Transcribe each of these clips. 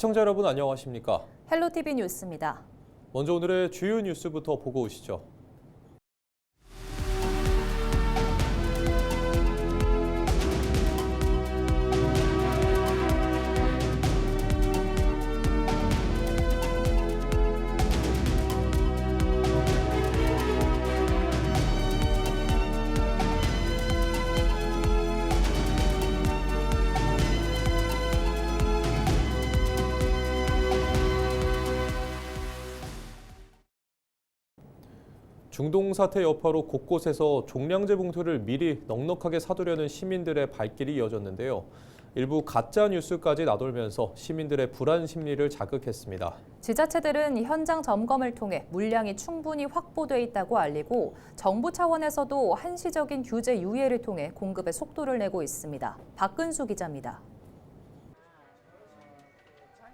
시청자 여러분 안녕하십니까? 헬로티비 뉴스입니다. 먼저 오늘의 주요 뉴스부터 보고 오시죠. 중동 사태 여파로 곳곳에서 종량제 봉투를 미리 넉넉하게 사두려는 시민들의 발길이 이어졌는데요. 일부 가짜 뉴스까지 나돌면서 시민들의 불안 심리를 자극했습니다. 지자체들은 현장 점검을 통해 물량이 충분히 확보돼 있다고 알리고 정부 차원에서도 한시적인 규제 유예를 통해 공급에 속도를 내고 있습니다. 박근수 기자입니다.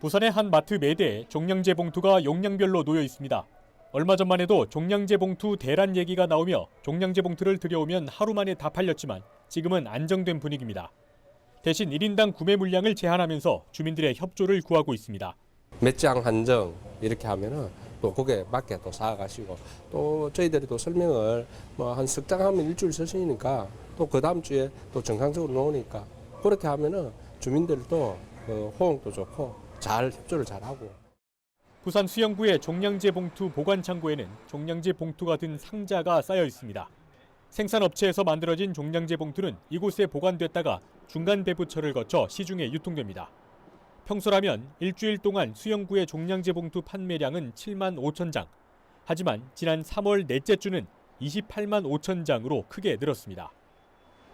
부산의 한 마트 매대에 종량제 봉투가 용량별로 놓여 있습니다. 얼마 전만 해도 종량제 봉투 대란 얘기가 나오며 종량제 봉투를 들여오면 하루 만에 다 팔렸지만 지금은 안정된 분위기입니다. 대신 1인당 구매 물량을 제한하면서 주민들의 협조를 구하고 있습니다. 몇 장 한정 이렇게 하면은 또 거기에 맞게 또 사가시고 또 저희들이 또 설명을 뭐 한 석 장 하면 일주일 쓰시니까 또 그 다음 주에 또 정상적으로 나오니까 그렇게 하면은 주민들도 호응도 좋고 잘 협조를 잘하고. 부산 수영구의 종량제 봉투 보관 창고에는 종량제 봉투가 든 상자가 쌓여 있습니다. 생산업체에서 만들어진 종량제 봉투는 이곳에 보관됐다가 중간 배부처를 거쳐 시중에 유통됩니다. 평소라면 일주일 동안 수영구의 종량제 봉투 판매량은 7만 5천 장. 하지만 지난 3월 넷째 주는 28만 5천 장으로 크게 늘었습니다.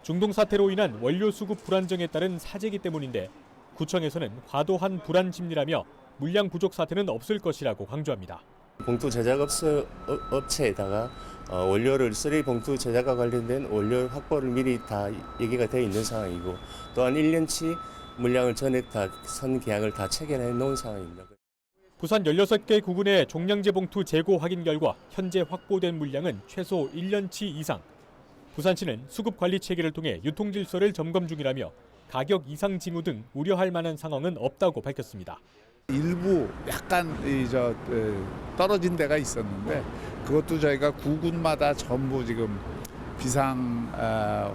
중동 사태로 인한 원료 수급 불안정에 따른 사재기 때문인데 구청에서는 과도한 불안 심리라며 물량 부족 사태는 없을 것이라고 강조합니다. 봉투 제작 업체에다가 원료를 쓰레기 봉투 제작과 관련된 원료 확보를 미리 다 얘기가 되어 있는 상황이고 또한 1년치 물량을 전액 다 선 계약을 다 체결해 놓은 상황입니다. 부산 16개 구군의 종량제 봉투 재고 확인 결과 현재 확보된 물량은 최소 1년치 이상. 부산시는 수급 관리 체계를 통해 유통 질서를 점검 중이라며 가격 이상 징후 등 우려할 만한 상황은 없다고 밝혔습니다. 일부 약간 떨어진 데가 있었는데 그것도 저희가 구군마다 전부 지금 비상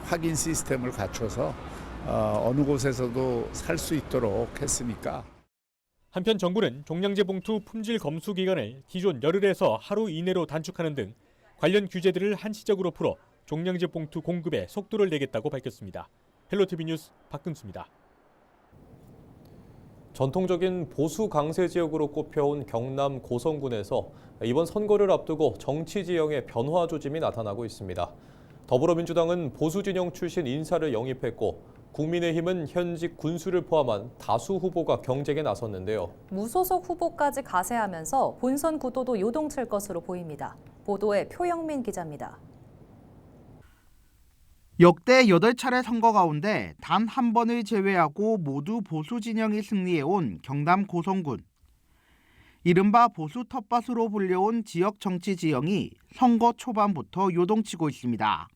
확인 시스템을 갖춰서 어느 곳에서도 살 수 있도록 했으니까. 한편 정부는 종량제 봉투 품질 검수 기간을 기존 열흘에서 하루 이내로 단축하는 등 관련 규제들을 한시적으로 풀어 종량제 봉투 공급에 속도를 내겠다고 밝혔습니다. 헬로티비 뉴스 박근수입니다. 전통적인 보수 강세 지역으로 꼽혀온 경남 고성군에서 이번 선거를 앞두고 정치 지형의 변화 조짐이 나타나고 있습니다. 더불어민주당은 보수 진영 출신 인사를 영입했고 국민의힘은 현직 군수를 포함한 다수 후보가 경쟁에 나섰는데요. 무소속 후보까지 가세하면서 본선 구도도 요동칠 것으로 보입니다. 보도에 표영민 기자입니다. 역대 8차례 선거 가운데 단 한 번을 제외하고 모두 보수 진영이 승리해온 경남 고성군. 이른바 보수 텃밭으로 불려온 지역 정치 지형이 선거 초반부터 요동치고 있습니다.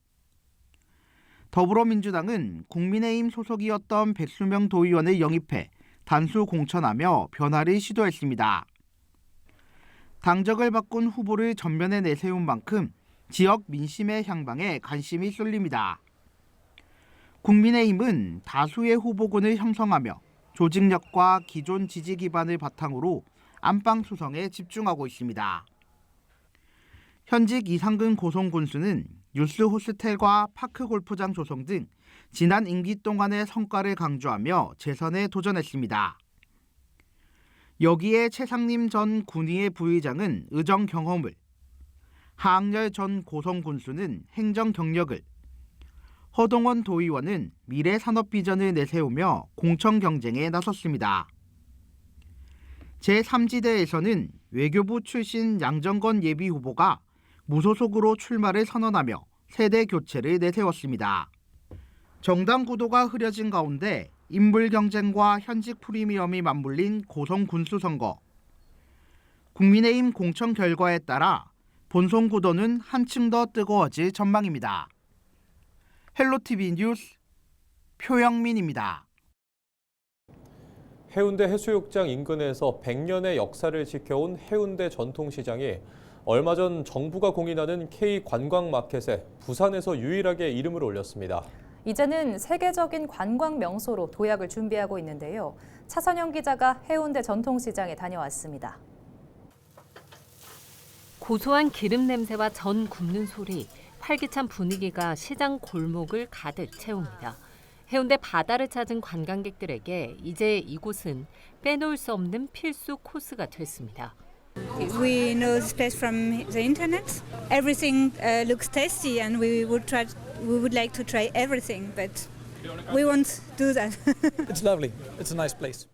더불어민주당은 국민의힘 소속이었던 백수명 도의원을 영입해 단수 공천하며 변화를 시도했습니다. 당적을 바꾼 후보를 전면에 내세운 만큼 지역 민심의 향방에 관심이 쏠립니다. 국민의힘은 다수의 후보군을 형성하며 조직력과 기존 지지 기반을 바탕으로 안방 수성에 집중하고 있습니다. 현직 이상근 고성군수는 뉴스 호스텔과 파크 골프장 조성 등 지난 임기 동안의 성과를 강조하며 재선에 도전했습니다. 여기에 최상림 전 군의회 부의장은 의정 경험을, 하학렬 전 고성군수는 행정 경력을, 허동원 도의원은 미래 산업 비전을 내세우며 공천 경쟁에 나섰습니다. 제3지대에서는 외교부 출신 양정건 예비 후보가 무소속으로 출마를 선언하며 세대 교체를 내세웠습니다. 정당 구도가 흐려진 가운데 인물 경쟁과 현직 프리미엄이 맞물린 고성 군수 선거. 국민의힘 공천 결과에 따라 본선 구도는 한층 더 뜨거워질 전망입니다. 헬로티비 뉴스 표영민입니다. 해운대 해수욕장 인근에서 100년의 역사를 지켜온 해운대 전통시장이 얼마 전 정부가 공인하는 K 관광마켓에 부산에서 유일하게 이름을 올렸습니다. 이제는 세계적인 관광 명소로 도약을 준비하고 있는데요. 차선영 기자가 해운대 전통시장에 다녀왔습니다. 고소한 기름 냄새와 전 굽는 소리, 활기찬 분위기가 시장 골목을 가득 채웁니다. 해운대 바다를 찾은 관광객들에게 이제 이곳은 빼놓을 수 없는 필수 코스가 됐습니다. We know this place from the internet. Everything looks tasty, and we would like to try everything, but we won't do that. It's lovely. It's a nice place.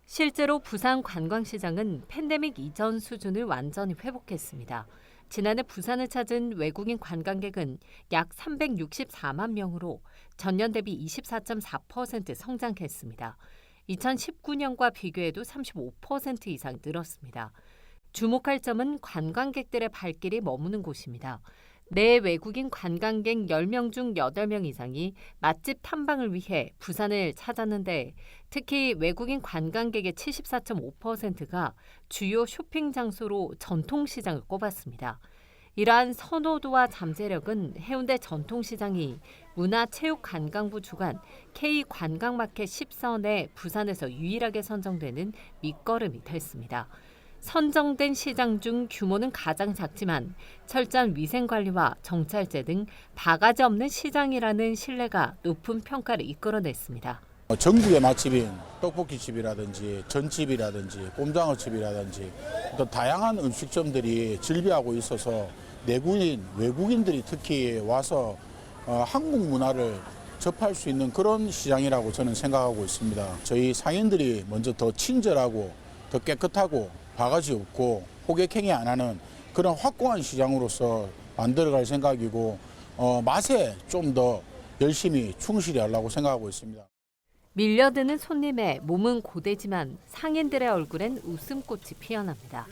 실제로 부산 관광시장은 팬데믹 이전 수준을 완전히 회복했습니다. 지난해 부산을 찾은 외국인 관광객은 약 364만 명으로 전년 대비 24.4% 성장했습니다. 2019년과 비교해도 35% 이상 늘었습니다. 주목할 점은 관광객들의 발길이 머무는 곳입니다. 내 외국인 관광객 10명 중 8명 이상이 맛집 탐방을 위해 부산을 찾았는데 특히 외국인 관광객의 74.5%가 주요 쇼핑 장소로 전통시장을 꼽았습니다. 이러한 선호도와 잠재력은 해운대 전통시장이 문화체육관광부 주관 K관광마켓 10선에 부산에서 유일하게 선정되는 밑거름이 됐습니다. 선정된 시장 중 규모는 가장 작지만 철저한 위생관리와 정찰제 등 바가지 없는 시장이라는 신뢰가 높은 평가를 이끌어냈습니다. 전국의 맛집인 떡볶이집이라든지 전집이라든지 꼼장어집이라든지 또 다양한 음식점들이 즐비하고 있어서 내국인, 외국인들이 특히 와서 한국 문화를 접할 수 있는 그런 시장이라고 저는 생각하고 있습니다. 저희 상인들이 먼저 더 친절하고 더 깨끗하고 바가지 없고 호객행위 안 하는 그런 확고한 시장으로서 만들어갈 생각이고 맛에 좀 더 열심히 충실히 하려고 생각하고 있습니다. 밀려드는 손님에 몸은 고되지만 상인들의 얼굴엔 웃음꽃이 피어납니다.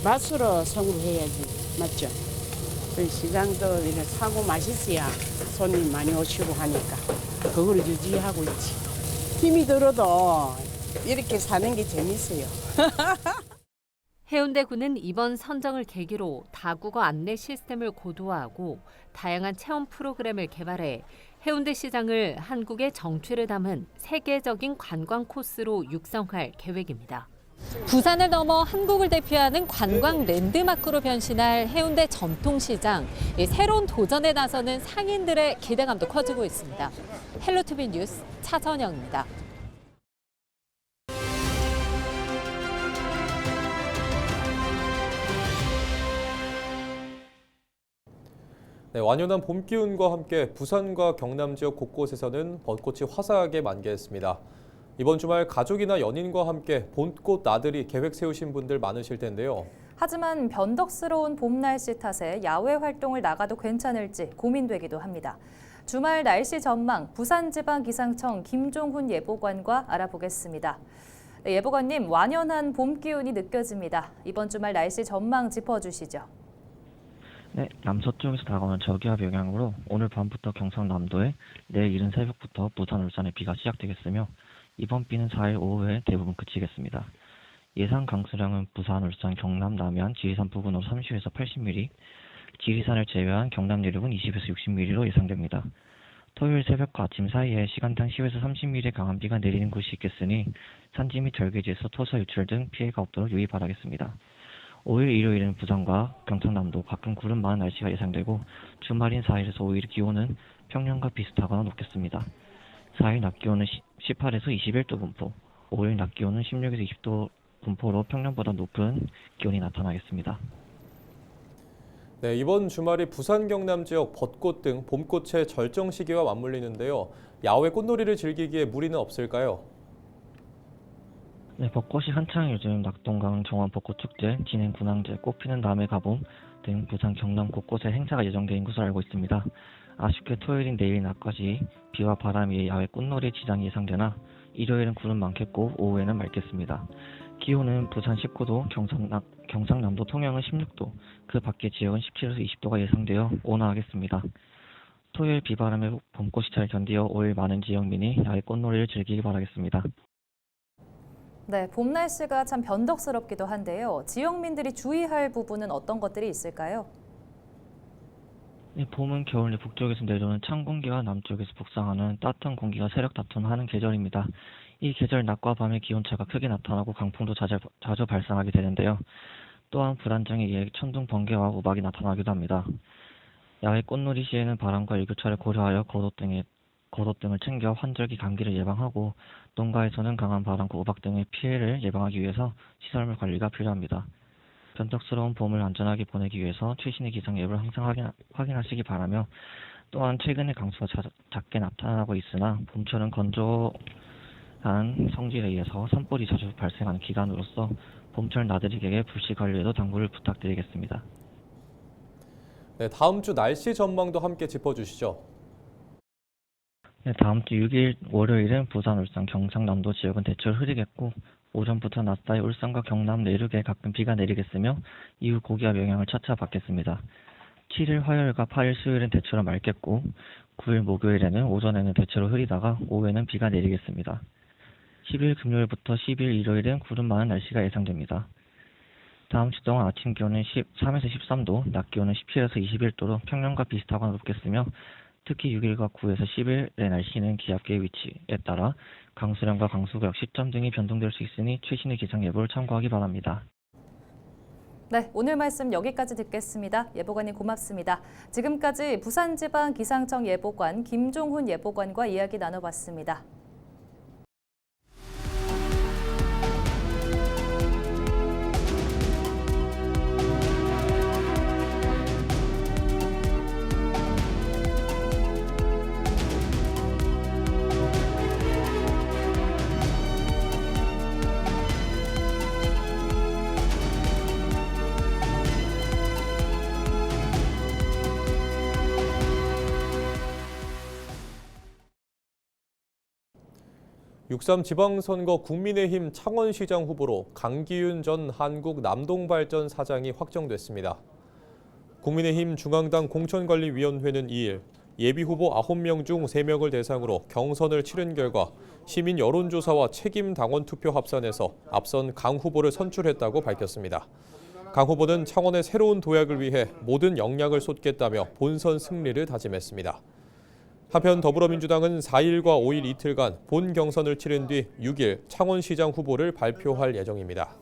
맛으로 성공해야지, 맞죠? 시장도 이렇게 사고 맛있어야 손님 많이 오시고 하니까 그걸 유지하고 있지. 힘이 들어도 이렇게 사는 게 재밌어요. 해운대구는 이번 선정을 계기로 다국어 안내 시스템을 고도화하고 다양한 체험 프로그램을 개발해 해운대 시장을 한국의 정취를 담은 세계적인 관광 코스로 육성할 계획입니다. 부산을 넘어 한국을 대표하는 관광 랜드마크로 변신할 해운대 전통시장. 새로운 도전에 나서는 상인들의 기대감도 커지고 있습니다. 헬로티비 뉴스 차선영입니다. 네, 완연한 봄 기운과 함께 부산과 경남 지역 곳곳에서는 벚꽃이 화사하게 만개했습니다. 이번 주말 가족이나 연인과 함께 봄꽃 나들이 계획 세우신 분들 많으실 텐데요. 하지만 변덕스러운 봄 날씨 탓에 야외 활동을 나가도 괜찮을지 고민되기도 합니다. 주말 날씨 전망 부산지방기상청 김종훈 예보관과 알아보겠습니다. 네, 예보관님, 완연한 봄 기운이 느껴집니다. 이번 주말 날씨 전망 짚어주시죠. 네, 남서쪽에서 다가오는 저기압 영향으로 오늘 밤부터 경상남도에 내일 이른 새벽부터 부산, 울산에 비가 시작되겠으며 이번 비는 4일 오후에 대부분 그치겠습니다. 예상 강수량은 부산, 울산, 경남, 남해안, 지리산 부근으로 30에서 80mm, 지리산을 제외한 경남 내륙은 20에서 60mm로 예상됩니다. 토요일 새벽과 아침 사이에 시간당 10에서 30mm 강한 비가 내리는 곳이 있겠으니 산지 및 절개지에서 토사 유출 등 피해가 없도록 유의 바라겠습니다. 5일 일요일은 부산과 경상남도 가끔 구름 많은 날씨가 예상되고 주말인 4일에서 5일 기온은 평년과 비슷하거나 높겠습니다. 4일 낮 기온은 18에서 21도 분포, 5일 낮 기온은 16에서 20도 분포로 평년보다 높은 기온이 나타나겠습니다. 네, 이번 주말이 부산 경남 지역 벚꽃 등 봄꽃의 절정 시기와 맞물리는데요. 야외 꽃놀이를 즐기기에 무리는 없을까요? 네, 벚꽃이 한창 요즘 낙동강 정원 벚꽃축제, 진행 군항제, 꽃피는 남해 가봄 등 부산 경남 곳곳에 행사가 예정된 것으로 알고 있습니다. 아쉽게 토요일인 내일 낮까지 비와 바람이 야외 꽃놀이 지장이 예상되나 일요일은 구름 많겠고 오후에는 맑겠습니다. 기온은 부산 19도, 경상남도 통영은 16도, 그 밖의 지역은 17에서 20도가 예상되어 온화하겠습니다. 토요일 비바람에 봄꽃이 잘 견디어 5일 많은 지역민이 야외 꽃놀이를 즐기기 바라겠습니다. 네, 봄 날씨가 참 변덕스럽기도 한데요. 지역민들이 주의할 부분은 어떤 것들이 있을까요? 봄은 겨울 북쪽에서 내려오는 찬 공기와 남쪽에서 북상하는 따뜻한 공기가 세력 다툼하는 계절입니다. 이 계절 낮과 밤의 기온차가 크게 나타나고 강풍도 자주 발생하게 되는데요. 또한 불안정에 의해 천둥, 번개와 우박이 나타나기도 합니다. 야외 꽃놀이 시에는 바람과 일교차를 고려하여 겉옷등을 챙겨 환절기 감기를 예방하고 농가에서는 강한 바람과 우박 등의 피해를 예방하기 위해서 시설물 관리가 필요합니다. 변덕스러운 봄을 안전하게 보내기 위해서 최신의 기상 앱을 항상 확인하시기 바라며 또한 최근에 강수가 작게 나타나고 있으나 봄철은 건조한 성질에 의해서 산불이 자주 발생하는 기간으로서 봄철 나들이객의 불씨 관리에도 당부를 부탁드리겠습니다. 네, 다음 주 날씨 전망도 함께 짚어주시죠. 네, 다음 주 6일 월요일은 부산, 울산, 경상남도 지역은 대체로 흐리겠고 오전부터 낮 사이 울산과 경남 내륙에 가끔 비가 내리겠으며 이후 고기압 영향을 차차 받겠습니다. 7일 화요일과 8일 수요일은 대체로 맑겠고 9일 목요일에는 오전에는 대체로 흐리다가 오후에는 비가 내리겠습니다. 10일 금요일부터 10일 일요일은 구름 많은 날씨가 예상됩니다. 다음 주 동안 아침 기온은 13에서 13도, 낮 기온은 17에서 21도로 평년과 비슷하거나 높겠으며 특히 6일과 9에서 10일의 날씨는 기압계의 위치에 따라 강수량과 강수구역, 시점 등이 변동될 수 있으니 최신의 기상 예보를 참고하기 바랍니다. 네, 오늘 말씀 여기까지 듣겠습니다. 예보관님 고맙습니다. 지금까지 부산지방기상청 예보관 김종훈 예보관과 이야기 나눠봤습니다. (6.3) 지방선거 국민의힘 창원시장 후보로 강기윤 전 한국남동발전 사장이 확정됐습니다. 국민의힘 중앙당 공천관리위원회는 2일 예비후보 9명 중 3명을 대상으로 경선을 치른 결과 시민 여론조사와 책임 당원 투표 합산에서 앞선 강 후보를 선출했다고 밝혔습니다. 강 후보는 창원의 새로운 도약을 위해 모든 역량을 쏟겠다며 본선 승리를 다짐했습니다. 한편 더불어민주당은 4일과 5일 이틀간 본 경선을 치른 뒤 6일 창원시장 후보를 발표할 예정입니다.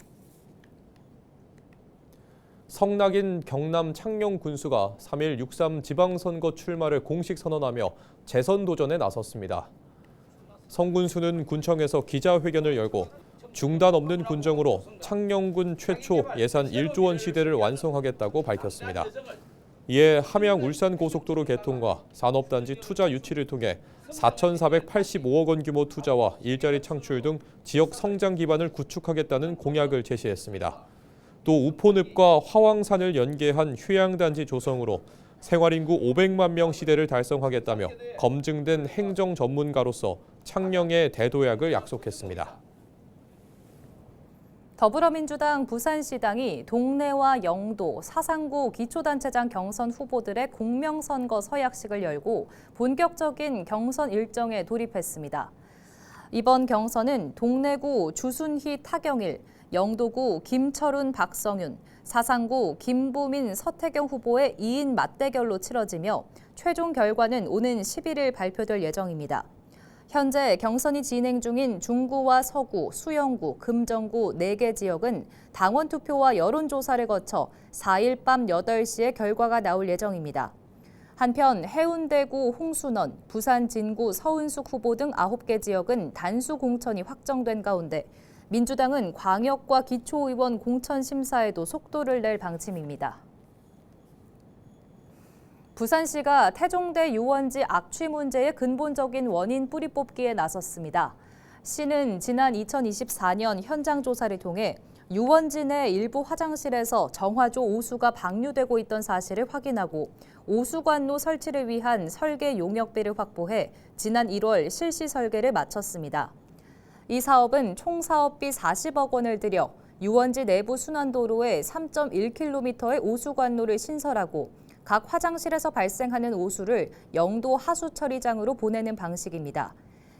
성낙인 경남 창녕 군수가 3일 6.3 지방선거 출마를 공식 선언하며 재선 도전에 나섰습니다. 성 군수는 군청에서 기자회견을 열고 중단 없는 군정으로 창녕군 최초 예산 1조 원 시대를 완성하겠다고 밝혔습니다. 이에 함양 울산 고속도로 개통과 산업단지 투자 유치를 통해 4,485억 원 규모 투자와 일자리 창출 등 지역 성장 기반을 구축하겠다는 공약을 제시했습니다. 또 우포늪과 화왕산을 연계한 휴양단지 조성으로 생활인구 500만 명 시대를 달성하겠다며 검증된 행정 전문가로서 창녕의 대도약을 약속했습니다. 더불어민주당 부산시당이 동래와 영도, 사상구 기초단체장 경선 후보들의 공명선거 서약식을 열고 본격적인 경선 일정에 돌입했습니다. 이번 경선은 동래구 주순희 타경일, 영도구 김철훈 박성윤, 사상구 김부민 서태경 후보의 2인 맞대결로 치러지며 최종 결과는 오는 11일 발표될 예정입니다. 현재 경선이 진행 중인 중구와 서구, 수영구, 금정구 4개 지역은 당원 투표와 여론조사를 거쳐 4일 밤 8시에 결과가 나올 예정입니다. 한편 해운대구 홍순원, 부산 진구 서은숙 후보 등 9개 지역은 단수 공천이 확정된 가운데 민주당은 광역과 기초의원 공천 심사에도 속도를 낼 방침입니다. 부산시가 태종대 유원지 악취 문제의 근본적인 원인 뿌리 뽑기에 나섰습니다. 시는 지난 2024년 현장 조사를 통해 유원지 내 일부 화장실에서 정화조 오수가 방류되고 있던 사실을 확인하고 오수관로 설치를 위한 설계 용역비를 확보해 지난 1월 실시 설계를 마쳤습니다. 이 사업은 총 사업비 40억 원을 들여 유원지 내부 순환도로에 3.1km의 오수관로를 신설하고 각 화장실에서 발생하는 오수를 영도 하수처리장으로 보내는 방식입니다.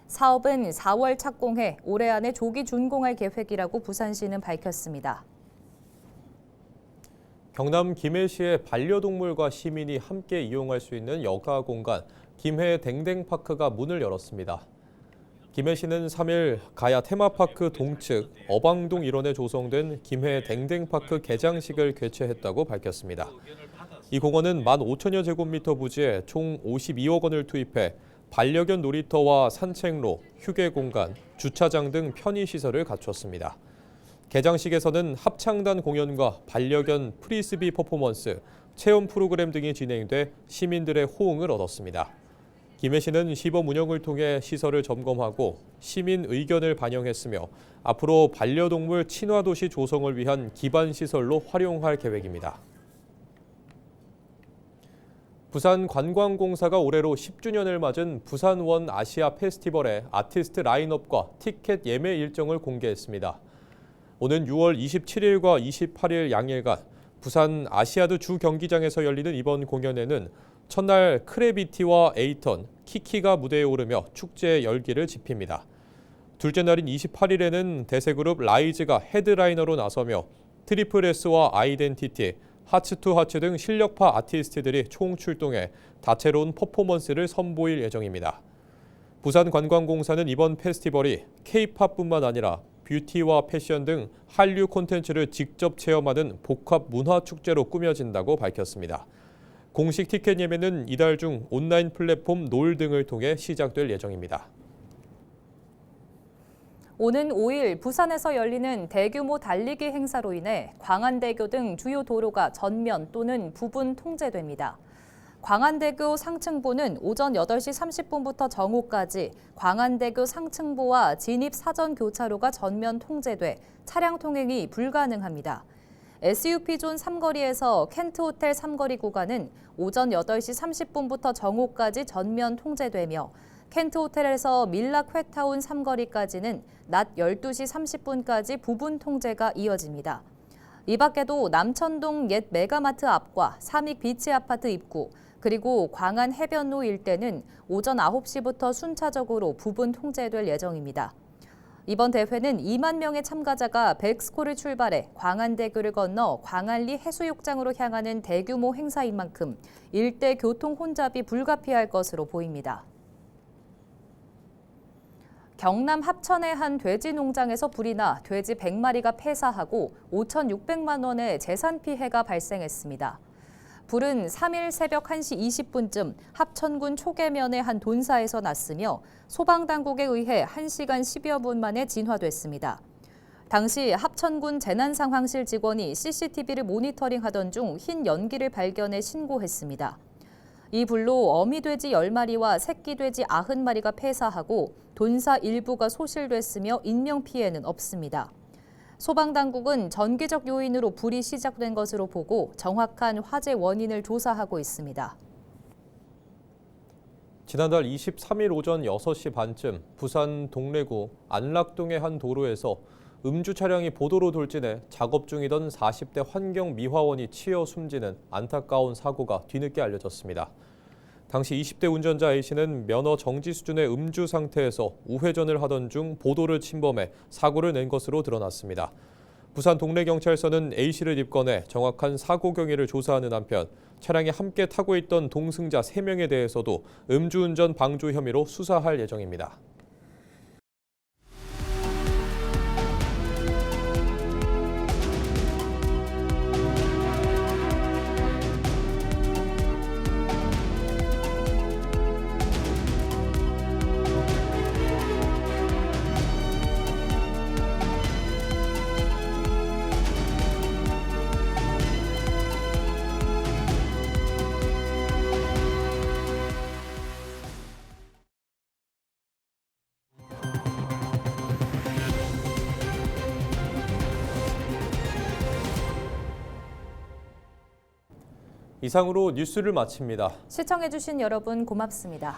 사업은 4월 착공해 올해 안에 조기 준공할 계획이라고 부산시는 밝혔습니다. 경남 김해시의 반려동물과 시민이 함께 이용할 수 있는 여가 공간 김해 댕댕파크가 문을 열었습니다. 김해시는 3일 가야 테마파크 동측 어방동 일원에 조성된 김해 댕댕파크 개장식을 개최했다고 밝혔습니다. 이 공원은 15,000여 제곱미터 부지에 총 52억 원을 투입해 반려견 놀이터와 산책로, 휴게 공간, 주차장 등 편의시설을 갖췄습니다. 개장식에서는 합창단 공연과 반려견 프리스비 퍼포먼스, 체험 프로그램 등이 진행돼 시민들의 호응을 얻었습니다. 김해시는 시범 운영을 통해 시설을 점검하고 시민 의견을 반영했으며 앞으로 반려동물 친화도시 조성을 위한 기반 시설로 활용할 계획입니다. 부산관광공사가 올해로 10주년을 맞은 부산원 아시아 페스티벌의 아티스트 라인업과 티켓 예매 일정을 공개했습니다. 오는 6월 27일과 28일 양일간 부산 아시아드 주 경기장에서 열리는 이번 공연에는 첫날 크래비티와 에이턴, 키키가 무대에 오르며 축제의 열기를 지핍니다. 둘째 날인 28일에는 대세그룹 라이즈가 헤드라이너로 나서며 트리플 S와 아이덴티티, 하츠투하츠 등 실력파 아티스트들이 총출동해 다채로운 퍼포먼스를 선보일 예정입니다. 부산관광공사는 이번 페스티벌이 K-팝뿐만 아니라 뷰티와 패션 등 한류 콘텐츠를 직접 체험하는 복합 문화축제로 꾸며진다고 밝혔습니다. 공식 티켓 예매는 이달 중 온라인 플랫폼 놀 등을 통해 시작될 예정입니다. 오는 5일 부산에서 열리는 대규모 달리기 행사로 인해 광안대교 등 주요 도로가 전면 또는 부분 통제됩니다. 광안대교 상층부는 오전 8시 30분부터 정오까지 광안대교 상층부와 진입 사전 교차로가 전면 통제돼 차량 통행이 불가능합니다. SUP존 삼거리에서 켄트호텔 삼거리 구간은 오전 8시 30분부터 정오까지 전면 통제되며 켄트호텔에서 밀라퀘타운 삼거리까지는 낮 12시 30분까지 부분 통제가 이어집니다. 이 밖에도 남천동 옛 메가마트 앞과 삼익 비치 아파트 입구, 그리고 광안 해변로 일대는 오전 9시부터 순차적으로 부분 통제될 예정입니다. 이번 대회는 2만 명의 참가자가 백스코를 출발해 광안대교를 건너 광안리 해수욕장으로 향하는 대규모 행사인 만큼 일대 교통 혼잡이 불가피할 것으로 보입니다. 경남 합천의 한 돼지 농장에서 불이 나 돼지 100마리가 폐사하고 5,600만 원의 재산 피해가 발생했습니다. 불은 3일 새벽 1시 20분쯤 합천군 초계면의 한 돈사에서 났으며 소방당국에 의해 1시간 10여 분 만에 진화됐습니다. 당시 합천군 재난상황실 직원이 CCTV를 모니터링하던 중 흰 연기를 발견해 신고했습니다. 이 불로 어미돼지 10마리와 새끼돼지 90마리가 폐사하고 돈사 일부가 소실됐으며 인명피해는 없습니다. 소방당국은 전기적 요인으로 불이 시작된 것으로 보고 정확한 화재 원인을 조사하고 있습니다. 지난달 23일 오전 6시 반쯤 부산 동래구 안락동의 한 도로에서 음주 차량이 보도로 돌진해 작업 중이던 40대 환경미화원이 치여 숨지는 안타까운 사고가 뒤늦게 알려졌습니다. 당시 20대 운전자 A씨는 면허 정지 수준의 음주 상태에서 우회전을 하던 중 보도를 침범해 사고를 낸 것으로 드러났습니다. 부산 동래경찰서는 A씨를 입건해 정확한 사고 경위를 조사하는 한편 차량에 함께 타고 있던 동승자 3명에 대해서도 음주운전 방조 혐의로 수사할 예정입니다. 이상으로 뉴스를 마칩니다. 시청해주신 여러분 고맙습니다.